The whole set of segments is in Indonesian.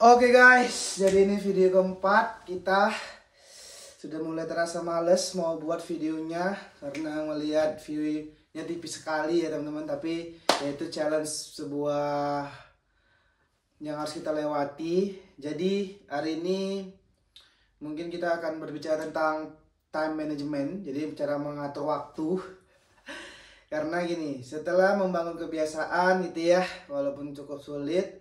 Oke guys, jadi ini video keempat. Kita sudah mulai terasa males mau buat videonya karena melihat view-nya tipis sekali ya teman-teman. Tapi yaitu challenge sebuah yang harus kita lewati. Jadi hari ini mungkin kita akan berbicara tentang time management. Jadi cara mengatur waktu. Karena gini, setelah membangun kebiasaan gitu ya, walaupun cukup sulit,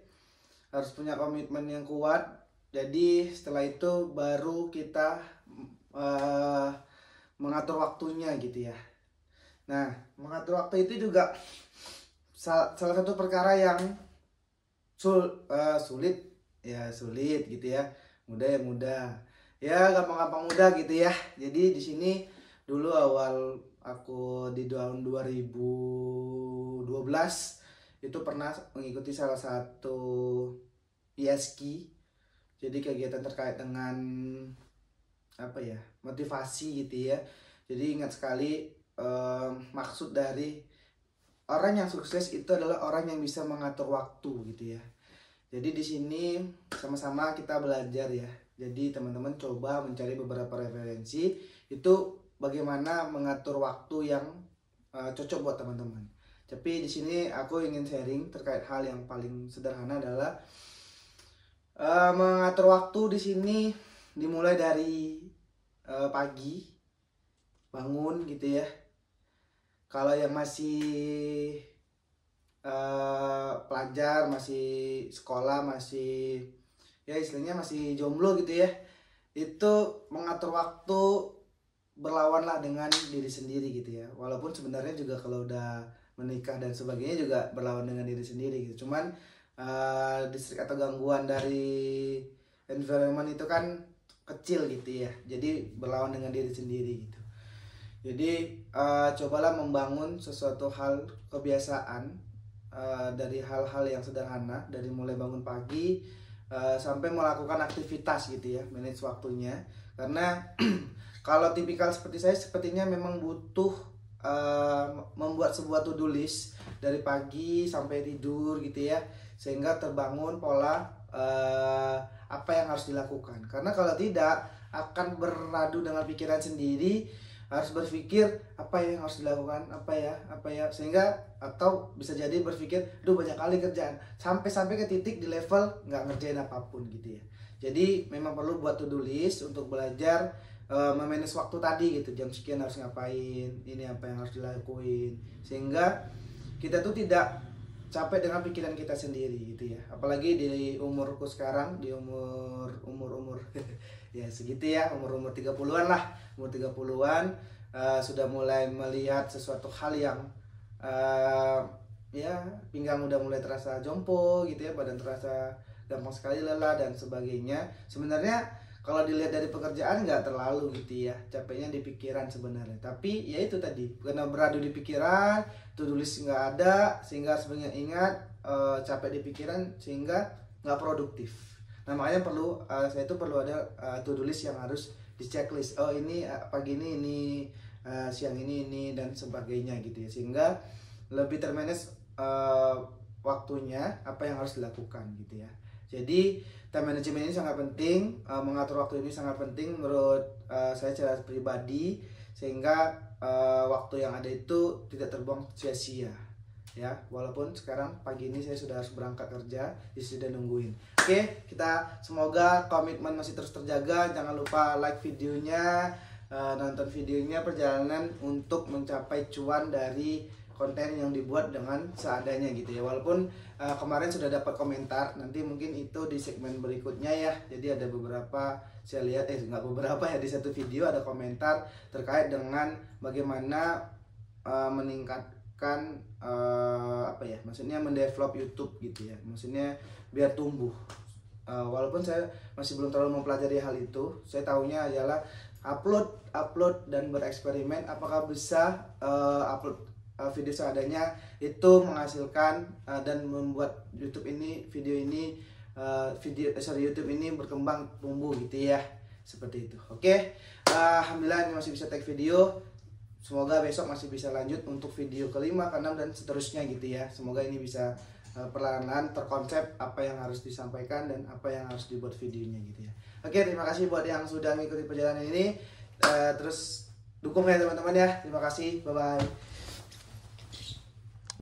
harus punya komitmen yang kuat. Jadi setelah itu baru kita mengatur waktunya gitu ya. Nah, mengatur waktu itu juga salah satu perkara yang sulit ya, sulit gitu ya. Mudah ya mudah. Ya gampang-gampang mudah gitu ya. Jadi di sini dulu awal aku di tahun 2012 itu pernah mengikuti salah satu ISK. Jadi kegiatan terkait dengan apa ya, motivasi gitu ya. Jadi ingat sekali maksud dari orang yang sukses itu adalah orang yang bisa mengatur waktu gitu ya. Jadi di sini sama-sama kita belajar ya. Jadi teman-teman coba mencari beberapa referensi itu bagaimana mengatur waktu yang cocok buat teman-teman. Tapi di sini aku ingin sharing terkait hal yang paling sederhana adalah mengatur waktu. Di sini dimulai dari pagi bangun gitu ya. Kalau yang masih pelajar, masih sekolah, masih ya istilahnya masih jomblo gitu ya, itu mengatur waktu berlawanlah dengan diri sendiri gitu ya. Walaupun sebenarnya juga kalau udah menikah dan sebagainya juga berlawan dengan diri sendiri gitu. Cuman distrik atau gangguan dari environment itu kan kecil gitu ya. Jadi berlawan dengan diri sendiri gitu. Jadi cobalah membangun sesuatu hal kebiasaan dari hal-hal yang sederhana, dari mulai bangun pagi sampai melakukan aktivitas gitu ya, manage waktunya. Karena kalau tipikal seperti saya sepertinya memang butuh membuat sebuah to-do list dari pagi sampai tidur gitu ya, sehingga terbangun pola apa yang harus dilakukan. Karena kalau tidak akan beradu dengan pikiran sendiri, harus berpikir apa yang harus dilakukan, apa ya, sehingga atau bisa jadi berpikir aduh banyak kali kerjaan sampai ke titik di level nggak ngerjain apapun gitu ya. Jadi memang perlu buat to-do list untuk belajar memanage waktu tadi gitu. Jam sekian harus ngapain, ini apa yang harus dilakuin, sehingga kita tuh tidak capek dengan pikiran kita sendiri gitu ya. Apalagi di umurku sekarang, di umur ya segitu ya, umur 30-an lah. Umur 30-an sudah mulai melihat sesuatu hal yang ya pinggang udah mulai terasa jompo gitu ya, badan terasa gampang sekali lelah dan sebagainya. Sebenarnya kalau dilihat dari pekerjaan nggak terlalu gitu ya, capeknya di pikiran sebenarnya. Tapi ya itu tadi, karena beradu di pikiran, to-do list nggak ada, sehingga sebenarnya ingat capek di pikiran sehingga nggak produktif. Nah makanya perlu saya itu perlu ada to-do list yang harus di checklist. Oh ini pagi ini siang ini dan sebagainya gitu ya, sehingga lebih termanage waktunya apa yang harus dilakukan gitu ya. Jadi time management ini sangat penting, mengatur waktu ini sangat penting menurut saya secara pribadi, sehingga waktu yang ada itu tidak terbuang sia-sia ya. Walaupun sekarang pagi ini saya sudah harus berangkat kerja, istri sudah nungguin. Oke, kita semoga komitmen masih terus terjaga. Jangan lupa like videonya, nonton videonya, perjalanan untuk mencapai cuan dari konten yang dibuat dengan seadanya gitu ya. Walaupun kemarin sudah dapat komentar, nanti mungkin itu di segmen berikutnya ya. Jadi ada beberapa, saya lihat nggak beberapa ya, di satu video ada komentar terkait dengan bagaimana meningkatkan apa ya, maksudnya mendevelop YouTube gitu ya, maksudnya biar tumbuh. Walaupun saya masih belum terlalu mempelajari hal itu, saya tahunya adalah upload dan bereksperimen apakah bisa upload video seadanya itu menghasilkan dan membuat YouTube ini, YouTube ini berkembang tumbuh gitu ya, seperti itu. Oke, alhamdulillah ini masih bisa take video. Semoga besok masih bisa lanjut untuk video kelima, keenam dan seterusnya gitu ya. Semoga ini bisa perlahan-lahan terkonsep apa yang harus disampaikan dan apa yang harus dibuat videonya gitu ya. Oke, terima kasih buat yang sudah mengikuti perjalanan ini. Terus dukung ya teman-teman ya. Terima kasih. Bye bye.